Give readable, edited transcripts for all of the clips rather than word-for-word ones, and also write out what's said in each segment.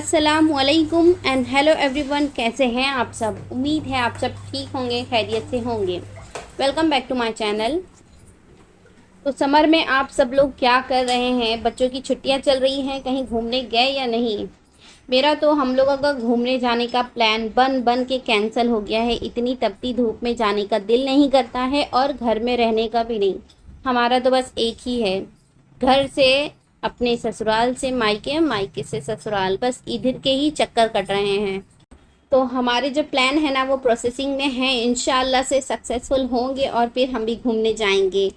अस्सलामुअलैकुम and hello everyone. कैसे हैं आप सब? उम्मीद है आप सब ठीक होंगे, खैरियत से होंगे। Welcome back to my channel. तो समर में आप सब लोग क्या कर रहे हैं? बच्चों की छुट्टियां चल रही हैं, कहीं घूमने गए या नहीं? मेरा तो हम लोगों का घूमने जाने का प्लान बन बन के कैंसिल हो गया है। इतनी तपती धूप में जाने का दिल नहीं करता है और घर में रहने का भी नहीं। हमारा तो बस एक ही है, घर से अपने ससुराल से मायके, मायके से ससुराल, बस इधर के ही चक्कर कट रहे हैं। तो हमारे जो प्लान है ना वो प्रोसेसिंग में है, इंशाल्लाह से सक्सेसफुल होंगे और फिर हम भी घूमने जाएंगे।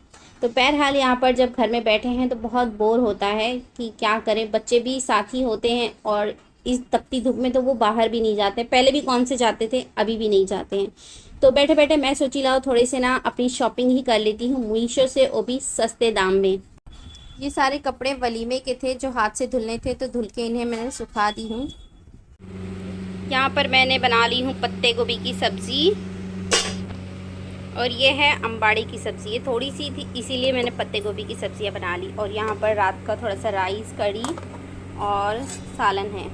तो बहरहाल यहाँ पर जब घर में बैठे हैं तो बहुत बोर होता है कि क्या करें। बच्चे भी साथ ही होते हैं और इस तपती धूप में तो वो बाहर भी नहीं जाते। पहले भी कौन से जाते थे, अभी भी नहीं जाते हैं। तो बैठे बैठे मैं सोची लाओ थोड़े से ना अपनी शॉपिंग ही कर लेती हूँ मीशो से, वो भी सस्ते दाम में। ये सारे कपड़े वलीमे के थे जो हाथ से धुलने थे, तो धुल के इन्हें मैंने सुखा दी हूँ। यहाँ पर मैंने बना ली हूँ पत्ते गोभी की सब्ज़ी और ये है अम्बाड़ी की सब्ज़ी। ये थोड़ी सी थी इसीलिए मैंने पत्ते गोभी की सब्ज़ियाँ बना ली। और यहाँ पर रात का थोड़ा सा राइस, कड़ी और सालन है।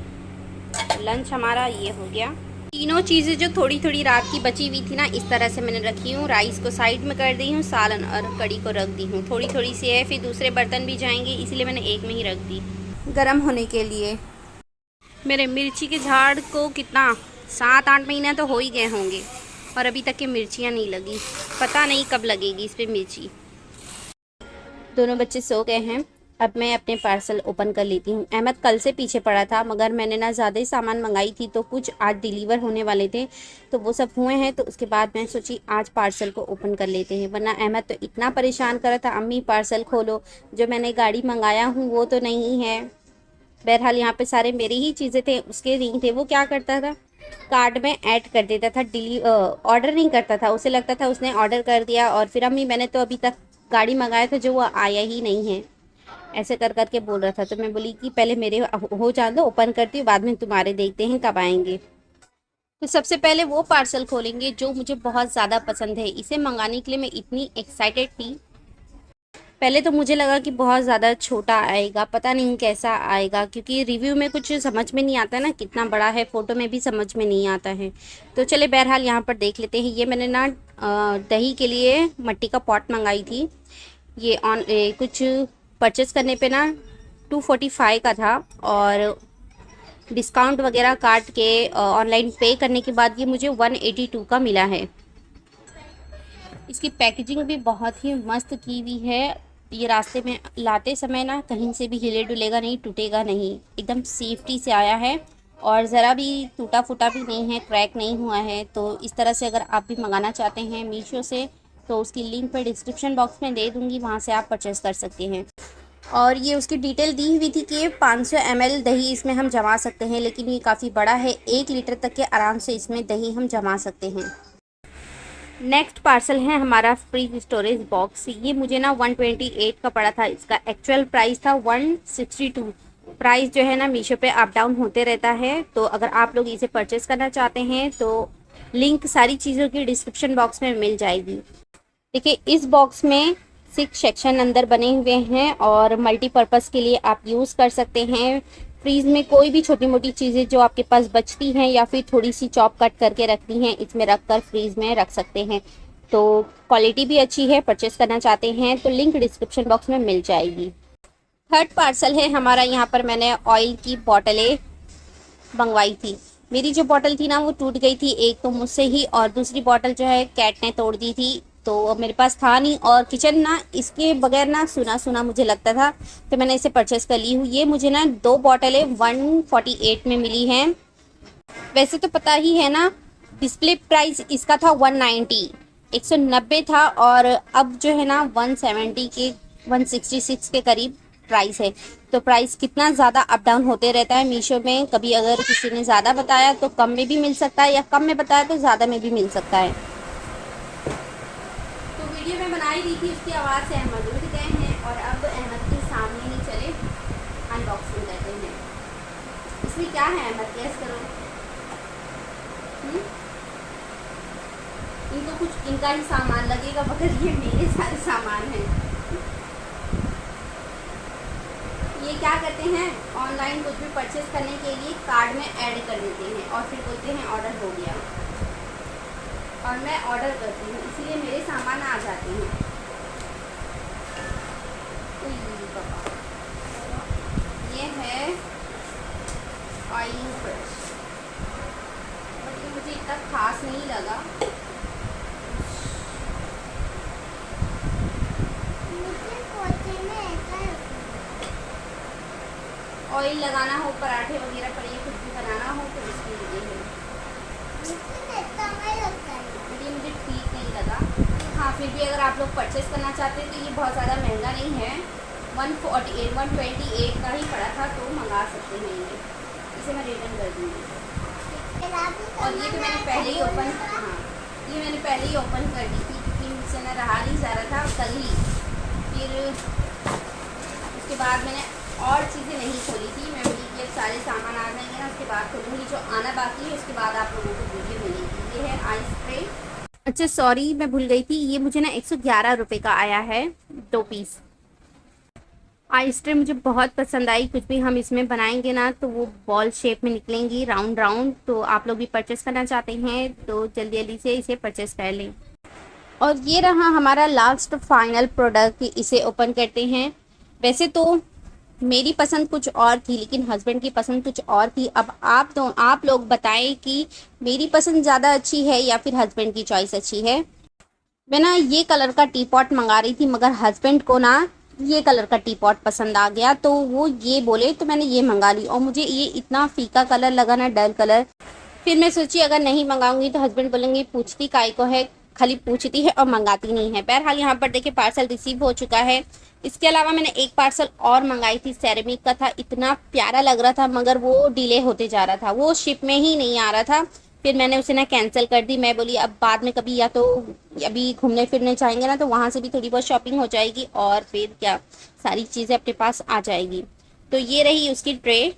लंच हमारा ये हो गया। तीनों चीज़ें जो थोड़ी थोड़ी रात की बची हुई थी ना, इस तरह से मैंने रखी हूँ। राइस को साइड में कर दी हूँ, सालन और कड़ी को रख दी हूँ। थोड़ी थोड़ी सी है, फिर दूसरे बर्तन भी जाएंगे, इसलिए मैंने एक में ही रख दी गर्म होने के लिए। मेरे मिर्ची के झाड़ को कितना 7-8 महीने तो हो ही गए होंगे और अभी तक के मिर्चियाँ नहीं लगी। पता नहीं कब लगेगी इस पर मिर्ची। दोनों बच्चे सो गए हैं, अब मैं अपने पार्सल ओपन कर लेती हूँ। अहमद कल से पीछे पड़ा था, मगर मैंने ना ज़्यादा ही सामान मंगाई थी तो कुछ आज डिलीवर होने वाले थे, तो वो सब हुए हैं। तो उसके बाद मैं सोची आज पार्सल को ओपन कर लेते हैं, वरना अहमद तो इतना परेशान कर रहा था, अम्मी पार्सल खोलो, जो मैंने गाड़ी मंगाया हूँ वो तो नहीं है। बहरहाल यहाँ पे सारे मेरी ही चीज़ें थे, उसके नहीं थे। वो क्या करता था, कार्ड में ऐड कर देता था, ऑर्डर नहीं करता था। उसे लगता था उसने ऑर्डर कर दिया और फिर अम्मी मैंने तो अभी तक गाड़ी मंगाया था जो वो आया ही नहीं है, ऐसे कर करके बोल रहा था। तो मैं बोली कि पहले मेरे हो जाने दो, ओपन करती हूँ, बाद में तुम्हारे देखते हैं कब आएंगे। तो सबसे पहले वो पार्सल खोलेंगे जो मुझे बहुत ज़्यादा पसंद है। इसे मंगाने के लिए मैं इतनी एक्साइटेड थी। पहले तो मुझे लगा कि बहुत ज़्यादा छोटा आएगा, पता नहीं कैसा आएगा, क्योंकि रिव्यू में कुछ समझ में नहीं आता ना कितना बड़ा है, फ़ोटो में भी समझ में नहीं आता है। तो चले बहरहाल यहाँ पर देख लेते हैं। ये मैंने ना दही के लिए मिट्टी का पॉट मंगाई थी। ये कुछ परचेस करने पे ना 245 का था और डिस्काउंट वगैरह काट के ऑनलाइन पे करने के बाद ये मुझे 182 का मिला है। इसकी पैकेजिंग भी बहुत ही मस्त की हुई है। ये रास्ते में लाते समय ना कहीं से भी हिले डुलेगा नहीं, टूटेगा नहीं, एकदम सेफ्टी से आया है और ज़रा भी टूटा फूटा भी नहीं है, क्रैक नहीं हुआ है। तो इस तरह से अगर आप भी मंगाना चाहते हैं मीशो से तो उसकी लिंक पर डिस्क्रिप्शन बॉक्स में दे दूँगी, वहाँ से आप परचेज़ कर सकते हैं। और ये उसकी डिटेल दी हुई थी कि ये 500 ml दही इसमें हम जमा सकते हैं, लेकिन ये काफ़ी बड़ा है, 1 लीटर तक के आराम से इसमें दही हम जमा सकते हैं। नेक्स्ट पार्सल है हमारा फ्रीज स्टोरेज बॉक्स। ये मुझे ना 128 का पड़ा था, इसका एक्चुअल प्राइस था 162। प्राइस जो है ना मीशो पे अप डाउन होते रहता है, तो अगर आप लोग इसे परचेज़ करना चाहते हैं तो लिंक सारी चीज़ों की डिस्क्रिप्शन बॉक्स में मिल जाएगी। देखिए इस बॉक्स में 6 सेक्शन अंदर बने हुए हैं और मल्टीपर्पज़ के लिए आप यूज़ कर सकते हैं। फ्रीज़ में कोई भी छोटी मोटी चीज़ें जो आपके पास बचती हैं या फिर थोड़ी सी चॉप कट करके रखनी है, इसमें रख कर फ्रीज़ में रख सकते हैं। तो क्वालिटी भी अच्छी है, परचेज़ करना चाहते हैं तो लिंक डिस्क्रिप्शन बॉक्स में मिल जाएगी। थर्ड पार्सल है हमारा। यहाँ पर मैंने ऑयल की बॉटलें मंगवाई थी। मेरी जो बॉटल थी ना वो टूट गई थी, एक तो मुझसे ही, और दूसरी बॉटल जो है कैट ने तोड़ दी थी, तो मेरे पास था नहीं। और किचन ना इसके बगैर ना सुना सुना मुझे लगता था, तो मैंने इसे परचेज़ कर ली हूँ। ये मुझे ना 2 बॉटलें 148 में मिली हैं। वैसे तो पता ही है ना, डिस्प्ले प्राइस इसका था 190, 190 था, और अब जो है ना 170 के 166 के करीब प्राइस है। तो प्राइस कितना ज़्यादा अप डाउन होते रहता है मीशो में। कभी अगर किसी ने ज़्यादा बताया तो कम में भी मिल सकता है, या कम में बताया तो ज़्यादा में भी मिल सकता है। तो वीडियो में बनाई दी थी, उसकी आवाज़ से अहमद उठ गए हैं और अब अहमद के सामने ही चले अनबॉक्सिंग करते हैं। इसमें क्या है अहमद, गैस करो। इनको कुछ इनका ही सामान लगेगा, मगर ये मेरे सारे सामान हैं। ये क्या करते हैं, ऑनलाइन कुछ भी परचेज करने के लिए कार्ड में ऐड कर देते हैं और फिर बोलते हैं ऑर्डर हो गया, और मैं ऑर्डर करती हूँ इसलिए मेरे सामान आ जाते हैं। ये है ऑयलिंग ब्रश, बट ये मुझे इतना खास नहीं लगा। ऑयल लगाना हो, पराठे वगैरह पर ये कुछ भी बनाना हो तो इसके लिए है। ये मुझे ठीक नहीं लगा। हाँ, फिर भी अगर आप लोग परचेज़ करना चाहते हैं तो ये बहुत ज़्यादा महंगा नहीं है, 128 का ही पड़ा था, तो मंगा सकते हैं ये। इसे मैं रिटर्न कर दूँगी। और ये तो मैंने पहले ही ओपन, हाँ ये मैंने पहले ही ओपन कर दी थी क्योंकि मुझसे ना रहा नहीं जा रहा था कल ही। फिर उसके बाद मैंने और चीज़ें नहीं खोली थी, मैं बोली कि अब सारे सामान आ जाएंगे ना उसके बाद खोलूँगी, जो आना बाकी है उसके बाद आप लोगों को वीडियो मिलेगी। ये है आई स्प्रे। अच्छा सॉरी, मैं भूल गई थी, ये मुझे ना 111 रुपये का आया है 2 पीस। आई स्प्रे मुझे बहुत पसंद आई, कुछ भी हम इसमें बनाएंगे ना तो वो बॉल शेप में निकलेंगी, राउंड राउंड। तो आप लोग भी परचेस करना चाहते हैं तो जल्दी जल्दी से इसे परचेस कर लें। और ये रहा हमारा लास्ट फाइनल प्रोडक्ट, इसे ओपन करते हैं। वैसे तो मेरी पसंद कुछ और थी लेकिन हस्बैंड की पसंद कुछ और थी। अब आप लोग बताएं कि मेरी पसंद ज़्यादा अच्छी है या फिर हस्बैंड की चॉइस अच्छी है। मैं ना ये कलर का टी पॉट मंगा रही थी मगर हस्बैंड को ना ये कलर का टी पॉट पसंद आ गया, तो वो ये बोले तो मैंने ये मंगा ली। और मुझे ये इतना फीका कलर लगा ना, डल कलर। फिर मैं सोची अगर नहीं मंगाऊंगी तो हस्बैंड बोलेंगे पूछती काय को है, खाली पूछती है और मंगाती नहीं है। बहरहाल यहाँ पर देखिए पार्सल रिसीव हो चुका है। इसके अलावा मैंने एक पार्सल और मंगाई थी, सेरेमिक का था, इतना प्यारा लग रहा था मगर वो डिले होते जा रहा था, वो शिप में ही नहीं आ रहा था। फिर मैंने उसे ना कैंसिल कर दी। मैं बोली अब बाद में कभी, या तो अभी घूमने फिरने जाएंगे ना तो वहाँ से भी थोड़ी बहुत शॉपिंग हो जाएगी और फिर क्या सारी चीज़ें अपने पास आ जाएगी। तो ये रही उसकी ट्रे,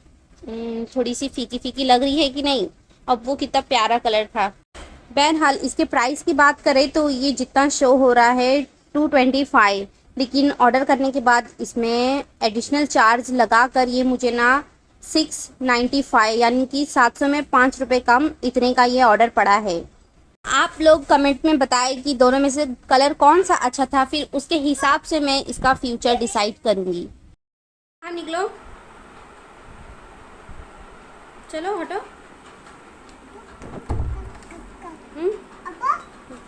थोड़ी सी फीकी फीकी लग रही है कि नहीं। अब वो कितना प्यारा कलर था। बहरहाल इसके प्राइस की बात करें तो ये जितना शो हो रहा है 225, लेकिन ऑर्डर करने के बाद इसमें एडिशनल चार्ज लगा कर ये मुझे ना 695 यानी कि 700 में 5 रुपये कम, इतने का ये ऑर्डर पड़ा है। आप लोग कमेंट में बताएं कि दोनों में से कलर कौन सा अच्छा था, फिर उसके हिसाब से मैं इसका फ्यूचर डिसाइड करूँगी। हाँ निकलो, चलो हटो।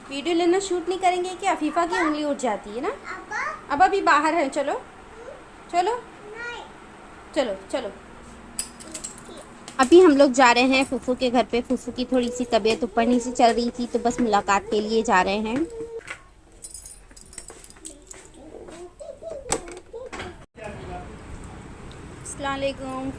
वीडियो लेना शूट नहीं करेंगे क्या? फीफा की उंगली उठ जाती है ना। अब अभी बाहर है, चलो चलो चलो चलो। अभी हम लोग जा रहे हैं फूफू के घर पे। फूफू की थोड़ी सी तबीयत ऊपर नीचे चल रही थी तो बस मुलाकात के लिए जा रहे हैं। अस्सलाम वालेकुम।